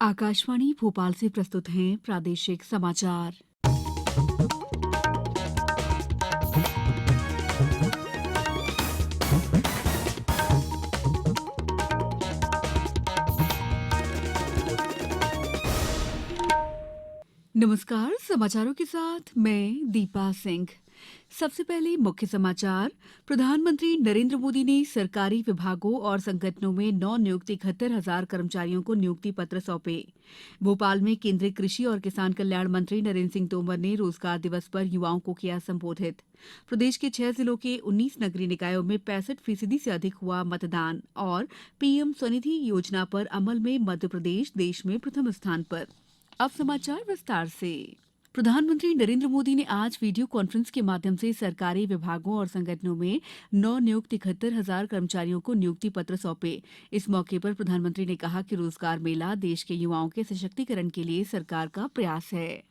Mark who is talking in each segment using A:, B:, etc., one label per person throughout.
A: आकाशवाणी भोपाल से प्रस्तुत हैं प्रादेशिक समाचार। नमस्कार, समाचारों के साथ मैं दीपा सिंह। सबसे पहले मुख्य समाचार। प्रधानमंत्री नरेंद्र मोदी ने सरकारी विभागों और संगठनों में नौ नियुक्त 71,000 कर्मचारियों को नियुक्ति पत्र सौंपे। भोपाल में केंद्रीय कृषि और किसान कल्याण मंत्री नरेंद्र सिंह तोमर ने रोजगार दिवस पर युवाओं को किया संबोधित। प्रदेश के 6 जिलों के 19 नगरीय निकायों में 65% से अधिक हुआ मतदान और पीएम स्वनिधि योजना पर अमल में मध्यप्रदेश देश में प्रथम स्थान पर। अब समाचार विस्तार से। प्रधानमंत्री नरेंद्र मोदी ने आज वीडियो कॉन्फ्रेंस के माध्यम से सरकारी विभागों और संगठनों में नौ नियुक्त 71,000 कर्मचारियों को नियुक्ति पत्र सौंपे। इस मौके पर प्रधानमंत्री ने कहा कि रोजगार मेला देश के युवाओं के सशक्तिकरण के लिए सरकार का प्रयास है।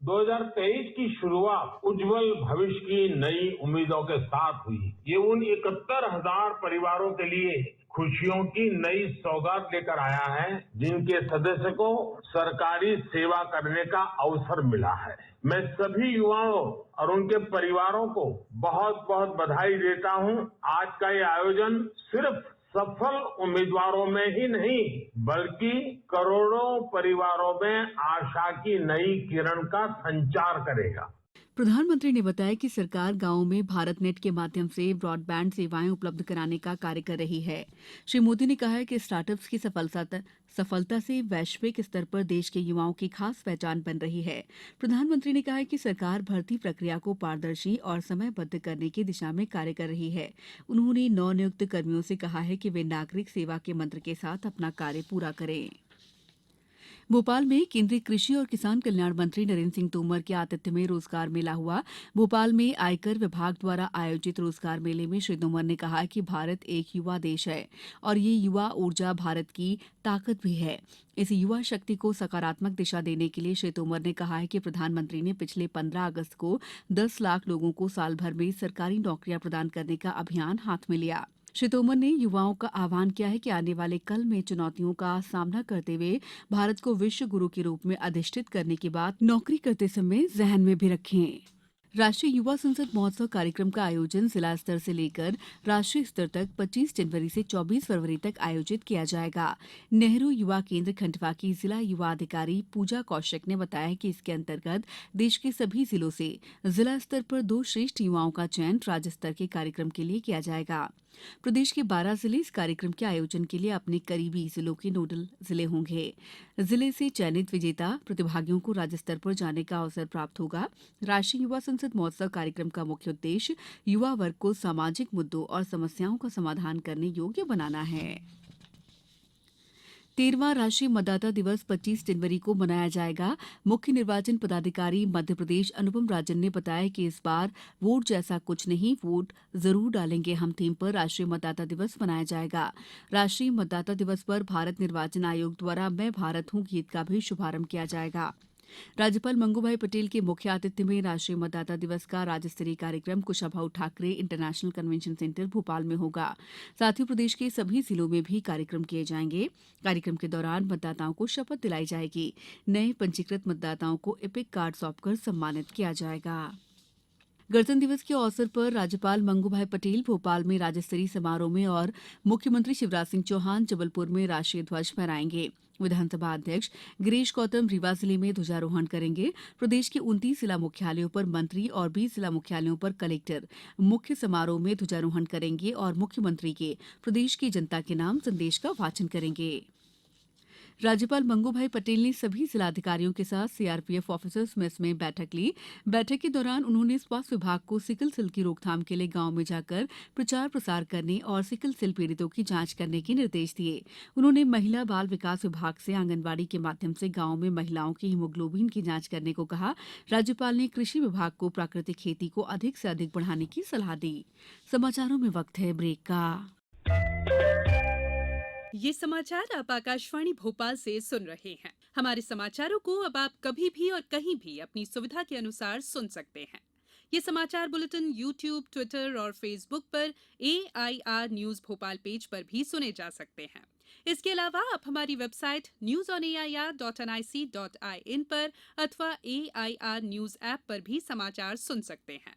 B: 2023 की शुरुआत उज्जवल भविष्य की नई उम्मीदों के साथ हुई। ये उन 71,000 परिवारों के लिए खुशियों की नई सौगात लेकर आया है, जिनके सदस्य को सरकारी सेवा करने का अवसर मिला है। मैं सभी युवाओं और उनके परिवारों को बहुत बहुत बधाई देता हूं। आज का ये आयोजन सिर्फ सफल उम्मीदवारों में ही नहीं, बल्कि करोड़ों परिवारों में आशा की नई किरण का संचार करेगा।
A: प्रधानमंत्री ने बताया कि सरकार गांवों में भारत नेट के माध्यम से ब्रॉडबैंड सेवाएं उपलब्ध कराने का कार्य कर रही है। श्री मोदी ने कहा कि स्टार्टअप्स की सफलता से वैश्विक स्तर पर देश के युवाओं की खास पहचान बन रही है। प्रधानमंत्री ने कहा कि सरकार भर्ती प्रक्रिया को पारदर्शी और समयबद्ध करने की दिशा में कार्य कर रही है। उन्होंने नवनियुक्त कर्मियों से कहा है कि वे नागरिक सेवा के मंत्र के साथ अपना कार्य पूरा करें। भोपाल में केंद्रीय कृषि और किसान कल्याण मंत्री नरेंद्र सिंह तोमर के आतिथ्य में रोजगार मेला हुआ। भोपाल में आयकर विभाग द्वारा आयोजित रोजगार मेले में श्री तोमर ने कहा कि भारत एक युवा देश है और ये युवा ऊर्जा भारत की ताकत भी है। इस युवा शक्ति को सकारात्मक दिशा देने के लिए श्री तोमर ने कहा है कि प्रधानमंत्री ने पिछले 15 अगस्त को 10 लाख लोगों को साल भर में सरकारी नौकरियां प्रदान करने का अभियान हाथ में लिया। श्री तोमर ने युवाओं का आह्वान किया है कि आने वाले कल में चुनौतियों का सामना करते हुए भारत को विश्व गुरु के रूप में अधिष्ठित करने की बात नौकरी करते समय जहन में भी रखें। राष्ट्रीय युवा संसद महोत्सव कार्यक्रम का आयोजन जिला स्तर से लेकर राष्ट्रीय स्तर तक 25 जनवरी से 24 फरवरी तक आयोजित किया जाएगा। नेहरू युवा केंद्र खंडवा की जिला युवा अधिकारी पूजा कौशिक ने बताया कि इसके अंतर्गत देश के सभी जिलों से जिला स्तर पर 2 श्रेष्ठ युवाओं का चयन राज्य स्तर के कार्यक्रम के लिए किया जाएगा। प्रदेश के 12 जिले इस कार्यक्रम के आयोजन के लिए अपने करीबी जिलों के नोडल जिले होंगे। जिले से चयनित विजेता प्रतिभागियों को राज्य स्तर पर जाने का अवसर प्राप्त होगा। राष्ट्रीय युवा संसद महोत्सव कार्यक्रम का मुख्य उद्देश्य युवा वर्ग को सामाजिक मुद्दों और समस्याओं का समाधान करने योग्य बनाना है। 13वां राष्ट्रीय मतदाता दिवस 25 जनवरी को मनाया जाएगा। मुख्य निर्वाचन पदाधिकारी मध्यप्रदेश अनुपम राजन ने बताया कि इस बार वोट जैसा कुछ नहीं, वोट जरूर डालेंगे हम थीम पर राष्ट्रीय मतदाता दिवस मनाया जाएगा। राष्ट्रीय मतदाता दिवस पर भारत निर्वाचन आयोग द्वारा मैं भारत हूँ गीत का भी शुभारंभ किया जाएगा। राज्यपाल मंगूभाई पटेल के मुख्य आतिथ्य में राष्ट्रीय मतदाता दिवस का राज्य स्तरीय कार्यक्रम Kushabhau Thackeray international convention centre Bhopal में होगा। साथ ही प्रदेश के सभी जिलों में भी कार्यक्रम किए जाएंगे। कार्यक्रम के दौरान मतदाताओं को शपथ दिलाई जाएगी। नए पंजीकृत मतदाताओं को एपिक कार्ड सौंपकर सम्मानित किया जाएगा। गणतंत्र दिवस के अवसर पर राज्यपाल मंगूभाई पटेल भोपाल में राज्य स्तरीय समारोह में और मुख्यमंत्री शिवराज सिंह चौहान जबलपुर में राष्ट्रीय ध्वज फहराएंगे। विधानसभा अध्यक्ष गिरीश गौतम रीवा जिले में ध्वजारोहण करेंगे। प्रदेश के 29 जिला मुख्यालयों पर मंत्री और 20 जिला मुख्यालयों पर कलेक्टर मुख्य समारोह में ध्वजारोहण करेंगे और मुख्यमंत्री के प्रदेश की जनता के नाम संदेश का वाचन करेंगे। राज्यपाल मंगूभाई पटेल ने सभी जिलाधिकारियों के साथ सीआरपीएफ ऑफिसर्स मेस में बैठक ली। बैठक के दौरान उन्होंने स्वास्थ्य विभाग को सिकल सेल की रोकथाम के लिए गांव में जाकर प्रचार प्रसार करने और सिकल सेल पीड़ितों की जांच करने के निर्देश दिए। उन्होंने महिला बाल विकास विभाग से आंगनबाड़ी के माध्यम से गांव में महिलाओं की हीमोग्लोबिन की जांच करने को कहा। राज्यपाल ने कृषि विभाग को प्राकृतिक खेती को अधिक से अधिक बढ़ाने की सलाह दी। समाचारों में वक्त है ब्रेक का।
C: ये समाचार आप आकाशवाणी भोपाल से सुन रहे हैं। हमारे समाचारों को अब आप कभी भी और कहीं भी अपनी सुविधा के अनुसार सुन सकते हैं। ये समाचार बुलेटिन YouTube, ट्विटर और फेसबुक पर AIR न्यूज भोपाल पेज पर भी सुने जा सकते हैं। इसके अलावा आप हमारी वेबसाइट newsonair.nic.in पर अथवा AIR न्यूज ऐप पर भी समाचार सुन सकते हैं।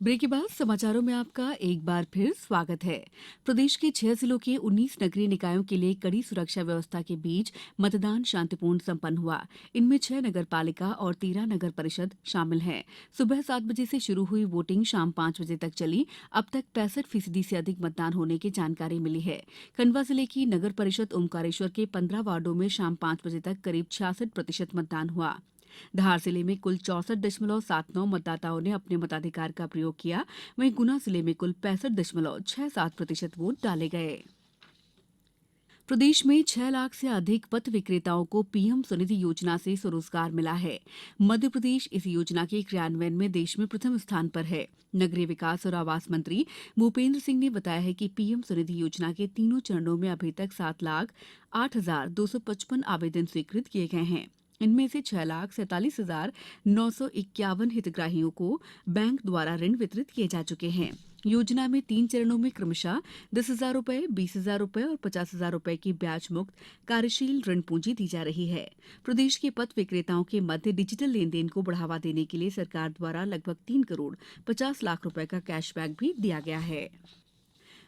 A: ब्रेक के बाद समाचारों में आपका एक बार फिर स्वागत है। प्रदेश के 6 जिलों के 19 नगरीय निकायों के लिए कड़ी सुरक्षा व्यवस्था के बीच मतदान शांतिपूर्ण संपन्न हुआ। इनमें 6 नगर पालिका और 13 नगर परिषद शामिल हैं। सुबह 7 बजे से शुरू हुई वोटिंग शाम 5 बजे तक चली। अब तक 65% से अधिक मतदान होने की जानकारी मिली है। खंडवा जिले की नगर परिषद ओमकारेश्वर के 15 वार्डों में शाम 5 बजे तक करीब 66% मतदान हुआ। धार जिले में कुल 64.79 मतदाताओं ने अपने मताधिकार का प्रयोग किया। वहीं गुना जिले में कुल 65.67% वोट डाले गए। प्रदेश में 6 लाख से अधिक पथ विक्रेताओं को पीएम स्वनिधि योजना से स्वरोजगार मिला है। मध्य प्रदेश इस योजना के क्रियान्वयन में देश में प्रथम स्थान पर है। नगरीय विकास और आवास मंत्री भूपेंद्र सिंह ने बताया है कि पीएम स्वनिधि योजना के तीनों चरणों में अभी तक 7,08,255 आवेदन स्वीकृत किए गए हैं। इनमें से 6,47,951 हितग्राहियों को बैंक द्वारा ऋण वितरित किए जा चुके हैं। योजना में 3 चरणों में क्रमशः 10,000 रुपए, 20,000 रुपए और 50,000 रुपए की ब्याज मुक्त कार्यशील ऋण पूंजी दी जा रही है। प्रदेश के पथ विक्रेताओं के मध्य डिजिटल लेन देन को बढ़ावा देने के लिए सरकार द्वारा लगभग 3 करोड़ 50 लाख रुपए का कैशबैक भी दिया गया है।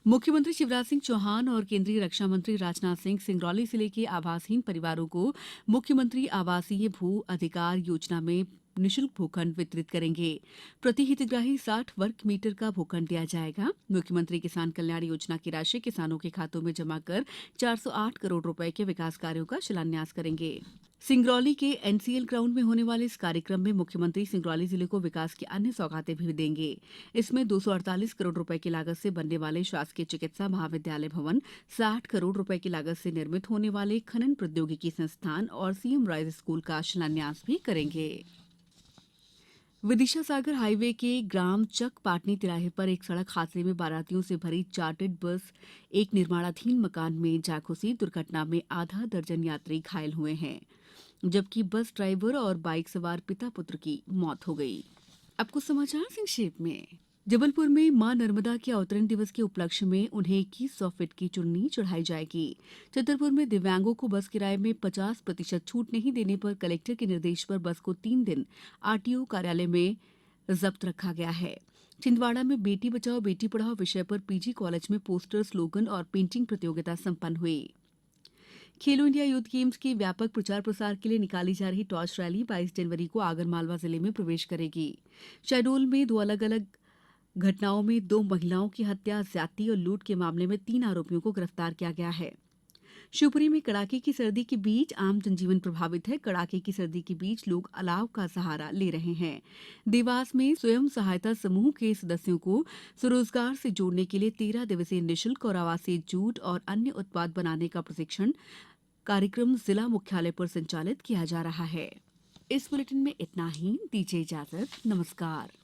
A: मुख्यमंत्री शिवराज सिंह चौहान और केंद्रीय रक्षा मंत्री राजनाथ सिंह सिंगरौली जिले के आवासहीन परिवारों को मुख्यमंत्री आवासीय भू अधिकार योजना में निःशुल्क भूखंड वितरित करेंगे। प्रति हितग्राही 60 वर्ग मीटर का भूखंड दिया जाएगा। मुख्यमंत्री किसान कल्याण योजना की राशि किसानों के खातों में जमा कर 408 करोड़ रुपए के विकास कार्यों का शिलान्यास करेंगे। सिंगरौली के एनसीएल ग्राउंड में होने वाले इस कार्यक्रम में मुख्यमंत्री सिंगरौली जिले को विकास की अन्य सौगातें भी देंगे। इसमें 248 करोड़ रुपए की लागत से बनने वाले शासकीय चिकित्सा महाविद्यालय भवन, 60 करोड़ रुपए की लागत से निर्मित होने वाले खनन प्रौद्योगिकी संस्थान और सीएम राइज स्कूल का शिलान्यास भी करेंगे। विदिशा सागर हाईवे के ग्राम चक पाटनी तिराहे पर एक सड़क हादसे में बारातियों से भरी चार्टर्ड बस एक निर्माणाधीन मकान में जा घुसी। दुर्घटना में आधा दर्जन यात्री घायल हुए हैं, जबकि बस ड्राइवर और बाइक सवार पिता पुत्र की मौत हो गई। अब कुछ समाचार संक्षेप में। जबलपुर में मां नर्मदा के अवतरण दिवस के उपलक्ष्य में उन्हें 2100 फीट की चुन्नी चढ़ाई जाएगी। छतरपुर में दिव्यांगों को बस किराए में 50% छूट नहीं देने पर कलेक्टर के निर्देश पर बस को 3 दिन आरटीओ कार्यालय में जब्त रखा गया है। छिंदवाड़ा में बेटी बचाओ बेटी पढ़ाओ विषय पर पीजी कॉलेज में पोस्टर, स्लोगन और पेंटिंग प्रतियोगिता संपन्न हुई। खेलो इंडिया यूथ गेम्स के व्यापक प्रचार प्रसार के लिए निकाली जा रही टॉर्च रैली 22 जनवरी को आगरमालवा जिले में प्रवेश करेगी। शहडोल में 2 अलग-अलग घटनाओं में 2 महिलाओं की हत्या, ज्यादती और लूट के मामले में 3 आरोपियों को गिरफ्तार किया गया है। शिवपुरी में कड़ाके की सर्दी के बीच आम जनजीवन प्रभावित है। कड़ाके की सर्दी के बीच लोग अलाव का सहारा ले रहे हैं। देवास में स्वयं सहायता समूह के सदस्यों को स्वरोजगार से जोड़ने के लिए 13 दिवसीय निःशुल्क और आवासीय जूट और अन्य उत्पाद बनाने का प्रशिक्षण कार्यक्रम जिला मुख्यालय पर संचालित किया जा रहा है। इस बुलेटिन में इतना ही। दीजिए इजाजत। नमस्कार।